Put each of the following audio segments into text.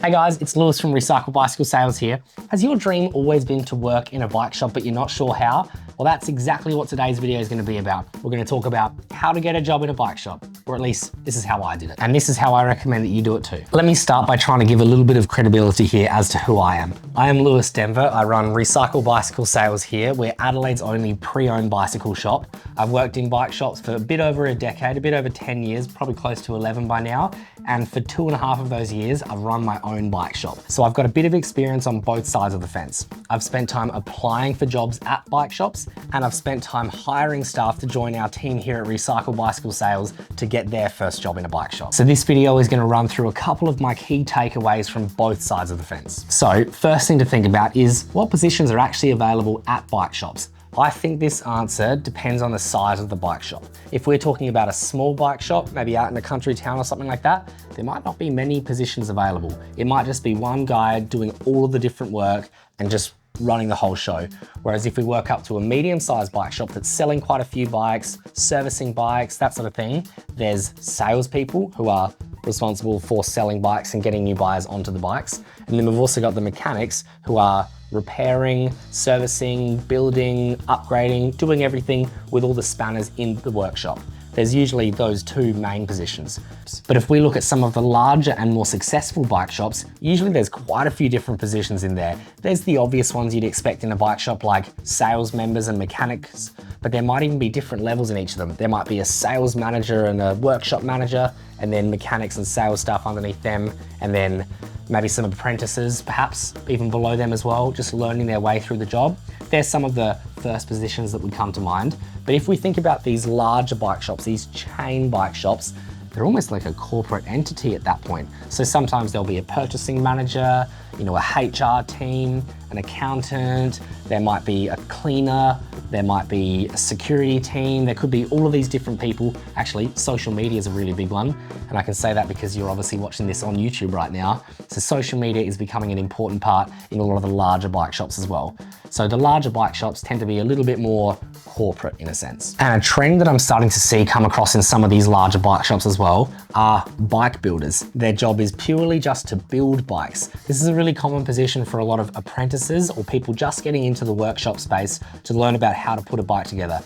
Hey guys, it's Lewis from Recycle Bicycle Sales here. Has your dream always been to work in a bike shop but you're not sure how? Well, that's exactly what today's video is going to be about. We're going to talk about how to get a job in a bike shop, or at least this is how I did it. And this is how I recommend that you do it too. Let me start by trying to give a little bit of credibility here as to who I am. I am Lewis Denver. I run Recycle Bicycle Sales here. We're Adelaide's only pre-owned bicycle shop. I've worked in bike shops for a bit over a decade, a bit over 10 years, probably close to 11 by now. And for 2.5 of those years, I've run my own bike shop. So I've got a bit of experience on both sides of the fence. I've spent time applying for jobs at bike shops, and I've spent time hiring staff to join our team here at Recycle Bicycle Sales to get their first job in a bike shop. So this video is going to run through a couple of my key takeaways from both sides of the fence. So first thing to think about is what positions are actually available at bike shops. I think this answer depends on the size of the bike shop. If we're talking about a small bike shop, maybe out in a country town or something like that, there might not be many positions available. It might just be one guy doing all of the different work and just running the whole show. Whereas if we work up to a medium-sized bike shop that's selling quite a few bikes, servicing bikes, that sort of thing, there's salespeople who are responsible for selling bikes and getting new buyers onto the bikes. And then we've also got the mechanics who are repairing, servicing, building, upgrading, doing everything with all the spanners in the workshop. There's usually those two main positions. But if we look at some of the larger and more successful bike shops, usually there's quite a few different positions in there. There's the obvious ones you'd expect in a bike shop like sales members and mechanics, but there might even be different levels in each of them. There might be a sales manager and a workshop manager, and then mechanics and sales staff underneath them, and then maybe some apprentices, perhaps even below them as well, just learning their way through the job. There's some of the first positions that would come to mind. But if we think about these larger bike shops, these chain bike shops, they're almost like a corporate entity at that point. So sometimes there'll be a purchasing manager, a HR team, an accountant, there might be a cleaner, there might be a security team, there could be all of these different people. Actually, social media is a really big one. And I can say that because you're obviously watching this on YouTube right now. So social media is becoming an important part in a lot of the larger bike shops as well. So the larger bike shops tend to be a little bit more corporate in a sense. And a trend that I'm starting to see come across in some of these larger bike shops as well are bike builders. Their job is purely just to build bikes. This is a really common position for a lot of apprentices or people just getting into the workshop space to learn about how to put a bike together.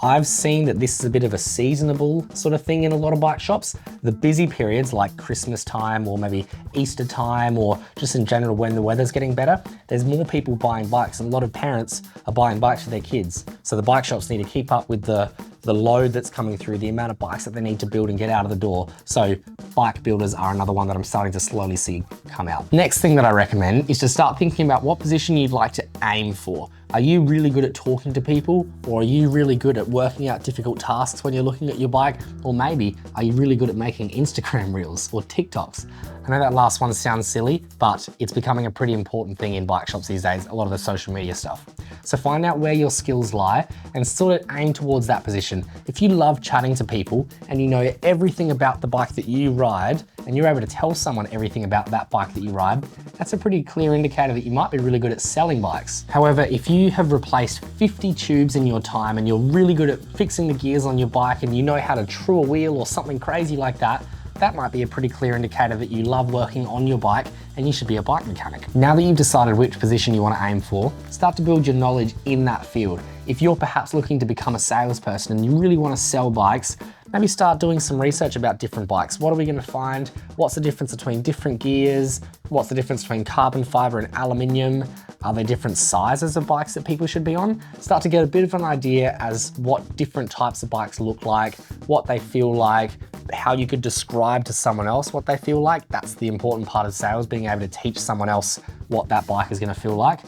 I've seen that this is a bit of a seasonable sort of thing in a lot of bike shops. The busy periods like Christmas time or maybe Easter time or just in general when the weather's getting better, there's more people buying bikes and a lot of parents are buying bikes for their kids. So the bike shops need to keep up with the load that's coming through, the amount of bikes that they need to build and get out of the door. So bike builders are another one that I'm starting to slowly see come out. Next thing that I recommend is to start thinking about what position you'd like to aim for. Are you really good at talking to people, or are you really good at working out difficult tasks when you're looking at your bike? Or maybe, are you really good at making Instagram reels or TikToks? I know that last one sounds silly, but it's becoming a pretty important thing in bike shops these days, a lot of the social media stuff. So find out where your skills lie and sort of aim towards that position. If you love chatting to people and you know everything about the bike that you ride, and you're able to tell someone everything about that bike that you ride, that's a pretty clear indicator that you might be really good at selling bikes. However, if you have replaced 50 tubes in your time and you're really good at fixing the gears on your bike and you know how to true a wheel or something crazy like that, that might be a pretty clear indicator that you love working on your bike and you should be a bike mechanic. Now that you've decided which position you want to aim for, start to build your knowledge in that field. If you're perhaps looking to become a salesperson and you really want to sell bikes, maybe start doing some research about different bikes. What are we going to find? What's the difference between different gears? What's the difference between carbon fiber and aluminium? Are there different sizes of bikes that people should be on? Start to get a bit of an idea as what different types of bikes look like, what they feel like, how you could describe to someone else what they feel like. That's the important part of sales, being able to teach someone else what that bike is going to feel like.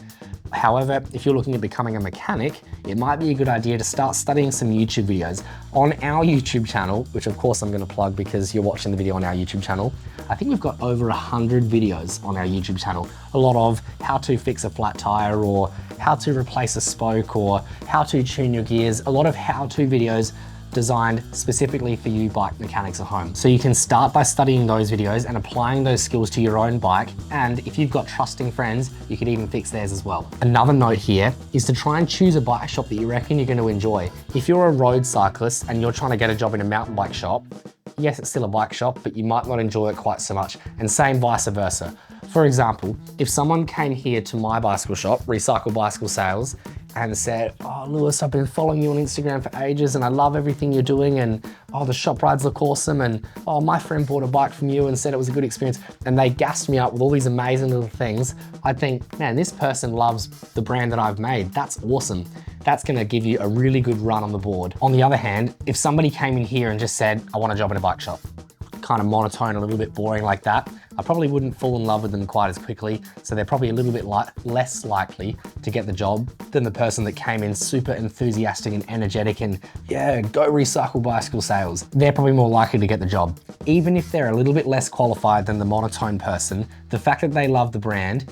However, if you're looking at becoming a mechanic, it might be a good idea to start studying some YouTube videos. On our YouTube channel, which of course I'm going to plug because you're watching the video on our YouTube channel, I think we've got over 100 videos on our YouTube channel. A lot of how to fix a flat tire or how to replace a spoke or how to tune your gears, a lot of how-to videos designed specifically for you bike mechanics at home. So you can start by studying those videos and applying those skills to your own bike. And if you've got trusting friends, you could even fix theirs as well. Another note here is to try and choose a bike shop that you reckon you're going to enjoy. If you're a road cyclist and you're trying to get a job in a mountain bike shop, yes, it's still a bike shop, but you might not enjoy it quite so much. And same vice versa. For example, if someone came here to my bicycle shop, Recycle Bicycle Sales, and said, oh, Lewis, I've been following you on Instagram for ages and I love everything you're doing, and oh, the shop rides look awesome, and oh, my friend bought a bike from you and said it was a good experience, and they gassed me up with all these amazing little things, I think, man, this person loves the brand that I've made. That's awesome. That's gonna give you a really good run on the board. On the other hand, if somebody came in here and just said, I want a job in a bike shop, kind of monotone, a little bit boring like that, I probably wouldn't fall in love with them quite as quickly. So they're probably a little bit less likely to get the job than the person that came in super enthusiastic and energetic and yeah, go Recycle Bicycle Sales. They're probably more likely to get the job. Even if they're a little bit less qualified than the monotone person, the fact that they love the brand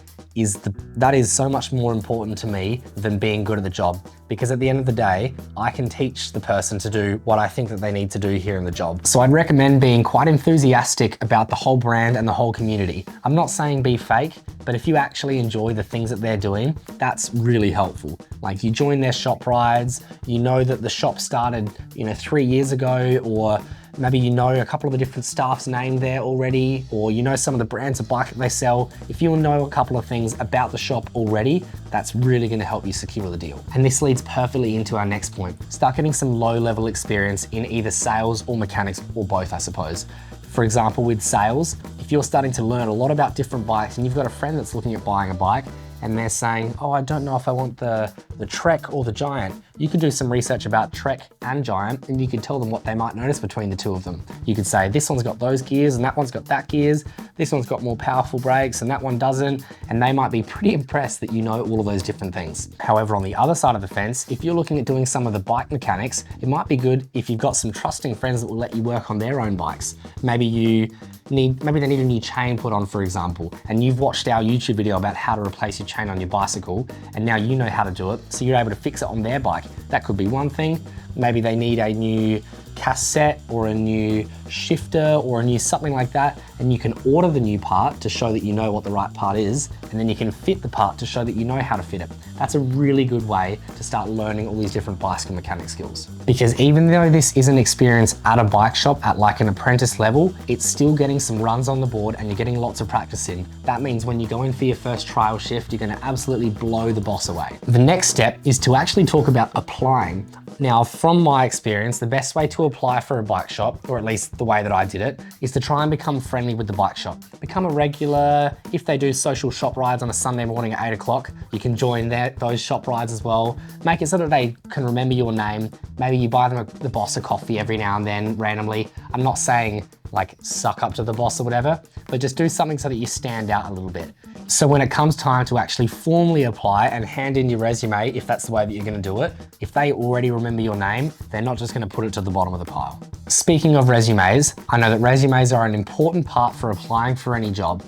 that is so much more important to me than being good at the job. Because at the end of the day, I can teach the person to do what I think that they need to do here in the job. So I'd recommend being quite enthusiastic about the whole brand and the whole community. I'm not saying be fake, but if you actually enjoy the things that they're doing, that's really helpful. Like you join their shop rides, you know that the shop started, 3 years ago, or maybe you know a couple of the different staff's name there already, or you know some of the brands of bike that they sell. If you know a couple of things about the shop already, that's really gonna help you secure the deal. And this leads perfectly into our next point. Start getting some low-level experience in either sales or mechanics, or both, I suppose. For example, with sales, if you're starting to learn a lot about different bikes and you've got a friend that's looking at buying a bike, and they're saying, oh, I don't know if I want the Trek or the Giant. You could do some research about Trek and Giant, and you could tell them what they might notice between the two of them. You could say, this one's got those gears and that one's got that gears. This one's got more powerful brakes and that one doesn't. And they might be pretty impressed that you know all of those different things. However, on the other side of the fence, if you're looking at doing some of the bike mechanics, it might be good if you've got some trusting friends that will let you work on their own bikes. Maybe they need a new chain put on, for example, and you've watched our YouTube video about how to replace your chain on your bicycle, and now you know how to do it, so you're able to fix it on their bike. That could be one thing. Maybe they need a new cassette or a new shifter or a new something like that, and you can order the new part to show that you know what the right part is, and then you can fit the part to show that you know how to fit it. That's a really good way to start learning all these different bicycle mechanic skills. Because even though this isn't experience at a bike shop at like an apprentice level, it's still getting some runs on the board and you're getting lots of practice in. That means when you go in for your first trial shift, you're gonna absolutely blow the boss away. The next step is to actually talk about applying. Now, from my experience, the best way to apply for a bike shop, or at least the way that I did it, is to try and become friendly with the bike shop. Become a regular. If they do social shop rides on a Sunday morning at 8 o'clock, you can join those shop rides as well. Make it so that they can remember your name. Maybe you buy them the boss a coffee every now and then, randomly. I'm not saying like suck up to the boss or whatever, but just do something so that you stand out a little bit. So when it comes time to actually formally apply and hand in your resume, if that's the way that you're gonna do it, if they already remember your name, they're not just gonna put it to the bottom of the pile. Speaking of resumes, I know that resumes are an important part for applying for any job.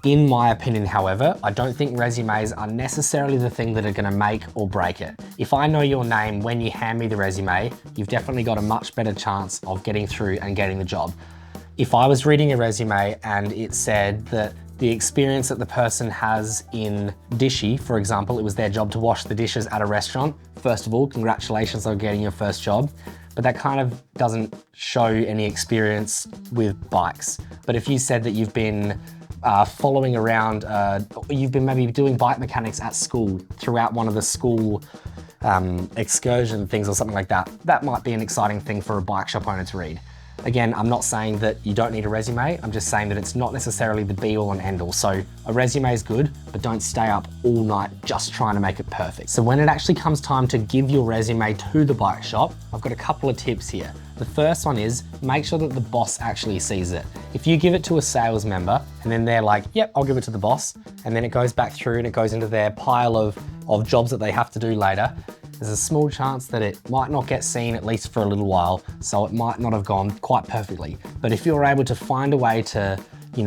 In my opinion, however, I don't think resumes are necessarily the thing that are gonna make or break it. If I know your name when you hand me the resume, you've definitely got a much better chance of getting through and getting the job. If I was reading a resume and it said that the experience that the person has in dishy, for example, it was their job to wash the dishes at a restaurant, first of all, congratulations on getting your first job. But that kind of doesn't show any experience with bikes. But if you said that you've been following around, you've been maybe doing bike mechanics at school throughout one of the school excursion things or something like that, that might be an exciting thing for a bike shop owner to read. Again, I'm not saying that you don't need a resume, I'm just saying that it's not necessarily the be all and end all. So a resume is good, but don't stay up all night just trying to make it perfect. So when it actually comes time to give your resume to the bike shop, I've got a couple of tips here. The first one is make sure that the boss actually sees it. If you give it to a sales member and then they're like, yep, I'll give it to the boss, and then it goes back through and it goes into their pile of jobs that they have to do later, there's a small chance that it might not get seen, at least for a little while, so it might not have gone quite perfectly. But if you're able to find a way to,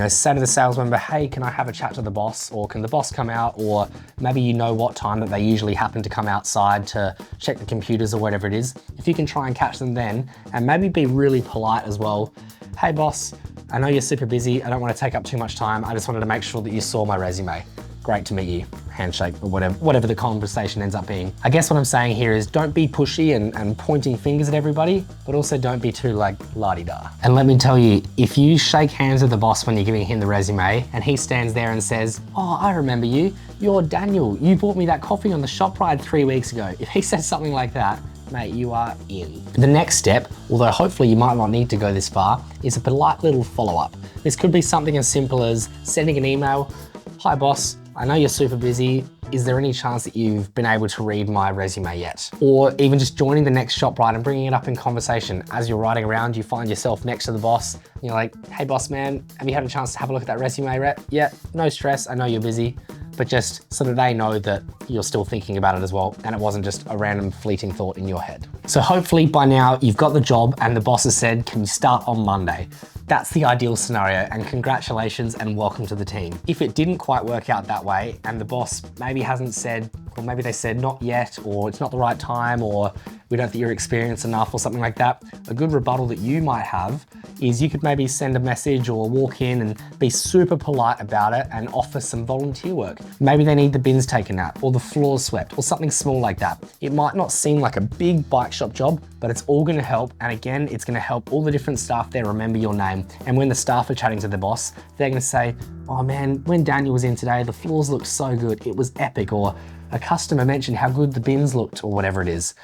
say to the sales member, hey, can I have a chat to the boss? Or can the boss come out? Or maybe you know what time that they usually happen to come outside to check the computers or whatever it is. If you can try and catch them then, and maybe be really polite as well. Hey boss, I know you're super busy. I don't want to take up too much time. I just wanted to make sure that you saw my resume. great to meet you, handshake, or whatever the conversation ends up being. I guess what I'm saying here is don't be pushy and pointing fingers at everybody, but also don't be too like la-di-da. And let me tell you, if you shake hands with the boss when you're giving him the resume and he stands there and says, oh, I remember you, you're Daniel, you bought me that coffee on the shop ride 3 weeks ago. If he says something like that, mate, you are in. The next step, although hopefully you might not need to go this far, is a polite little follow-up. This could be something as simple as sending an email. Hi boss, I know you're super busy. Is there any chance that you've been able to read my resume yet? Or even just joining the next shop ride and bringing it up in conversation. As you're riding around, you find yourself next to the boss. And you're like, hey boss man, have you had a chance to have a look at that resume rep? Yeah, no stress, I know you're busy. But just so that they know that you're still thinking about it as well and it wasn't just a random fleeting thought in your head. So hopefully by now you've got the job and the boss has said, can you start on Monday? That's the ideal scenario, and congratulations and welcome to the team. If it didn't quite work out that way and the boss maybe hasn't said, or maybe they said not yet, or it's not the right time, or we don't think you're experienced enough or something like that, a good rebuttal that you might have is you could maybe send a message or walk in and be super polite about it and offer some volunteer work. Maybe they need the bins taken out or the floors swept or something small like that. It might not seem like a big bike shop job, but it's all gonna help. And again, it's gonna help all the different staff there remember your name. And when the staff are chatting to the boss, they're gonna say, oh man, when Daniel was in today, the floors looked so good, it was epic, or a customer mentioned how good the bins looked, or whatever it is.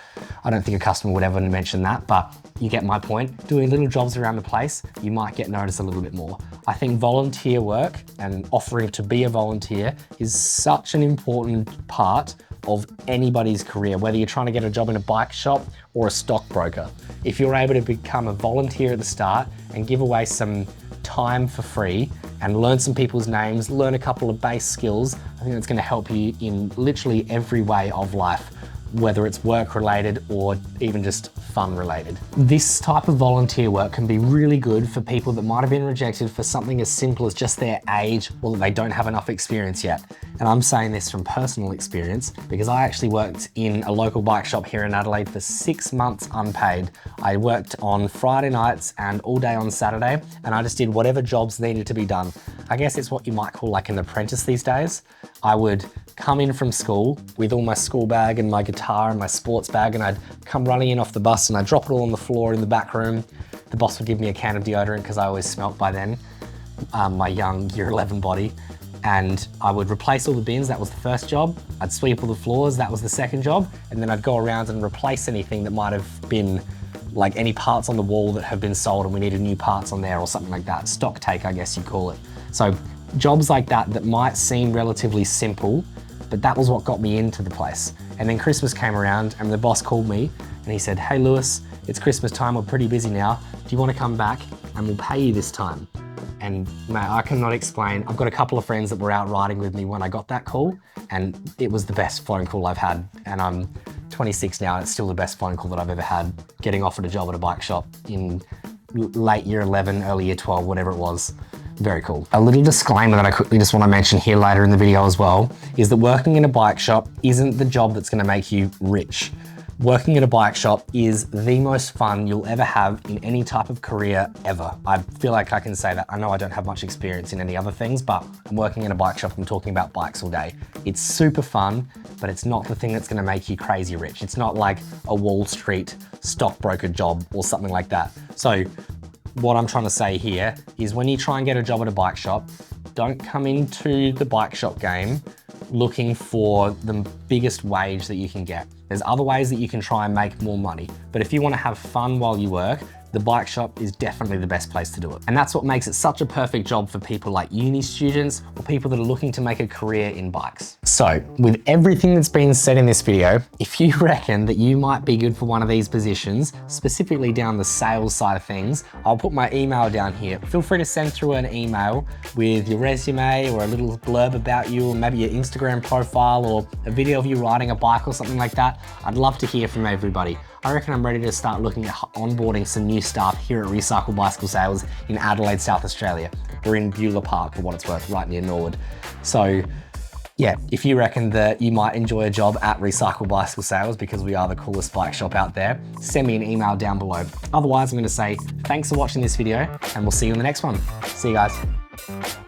I don't think a customer would ever mention that, but you get my point. Doing little jobs around the place, you might get noticed a little bit more. I think volunteer work and offering to be a volunteer is such an important part of anybody's career, whether you're trying to get a job in a bike shop or a stockbroker. If you're able to become a volunteer at the start and give away some time for free and learn some people's names, learn a couple of base skills, I think that's going to help you in literally every way of life, whether it's work related or even just fun related. This type of volunteer work can be really good for people that might have been rejected for something as simple as just their age or that they don't have enough experience yet. And I'm saying this from personal experience because I actually worked in a local bike shop here in Adelaide for 6 months unpaid. I worked on Friday nights and all day on Saturday, and I just did whatever jobs needed to be done. I guess it's what you might call like an apprentice these days. I would come in from school with all my school bag and my guitar and my sports bag, and I'd come running in off the bus and I'd drop it all on the floor in the back room. The boss would give me a can of deodorant because I always smelt by then, my young year 11 body. And I would replace all the bins, that was the first job. I'd sweep all the floors, that was the second job. And then I'd go around and replace anything that might have been like any parts on the wall that have been sold and we needed new parts on there or something like that. Stock take, I guess you call it. So jobs like that might seem relatively simple, but that was what got me into the place. And then Christmas came around and the boss called me and he said, hey Lewis, it's Christmas time, we're pretty busy now. Do you want to come back and we'll pay you this time? And mate, I cannot explain. I've got a couple of friends that were out riding with me when I got that call, and it was the best phone call I've had. And I'm 26 now, and it's still the best phone call that I've ever had, getting offered a job at a bike shop in late year 11, early year 12, whatever it was. Very cool. A little disclaimer that I quickly just want to mention here later in the video as well, is that working in a bike shop isn't the job that's going to make you rich. Working at a bike shop is the most fun you'll ever have in any type of career ever. I feel like I can say that. I know I don't have much experience in any other things, but I'm working in a bike shop, I'm talking about bikes all day. It's super fun, but it's not the thing that's gonna make you crazy rich. It's not like a Wall Street stockbroker job or something like that. So what I'm trying to say here is when you try and get a job at a bike shop, don't come into the bike shop game looking for the biggest wage that you can get. There's other ways that you can try and make more money. But if you want to have fun while you work, the bike shop is definitely the best place to do it. And that's what makes it such a perfect job for people like uni students or people that are looking to make a career in bikes. So with everything that's been said in this video, if you reckon that you might be good for one of these positions, specifically down the sales side of things, I'll put my email down here. Feel free to send through an email with your resume or a little blurb about you, or maybe your Instagram profile or a video of you riding a bike or something like that. I'd love to hear from everybody. I reckon I'm ready to start looking at onboarding some new staff here at Recycle Bicycle Sales in Adelaide, South Australia. We're in Beulah Park, for what it's worth, right near Norwood. So yeah, if you reckon that you might enjoy a job at Recycle Bicycle Sales because we are the coolest bike shop out there, send me an email down below. Otherwise, I'm going to say thanks for watching this video and we'll see you in the next one. See you guys.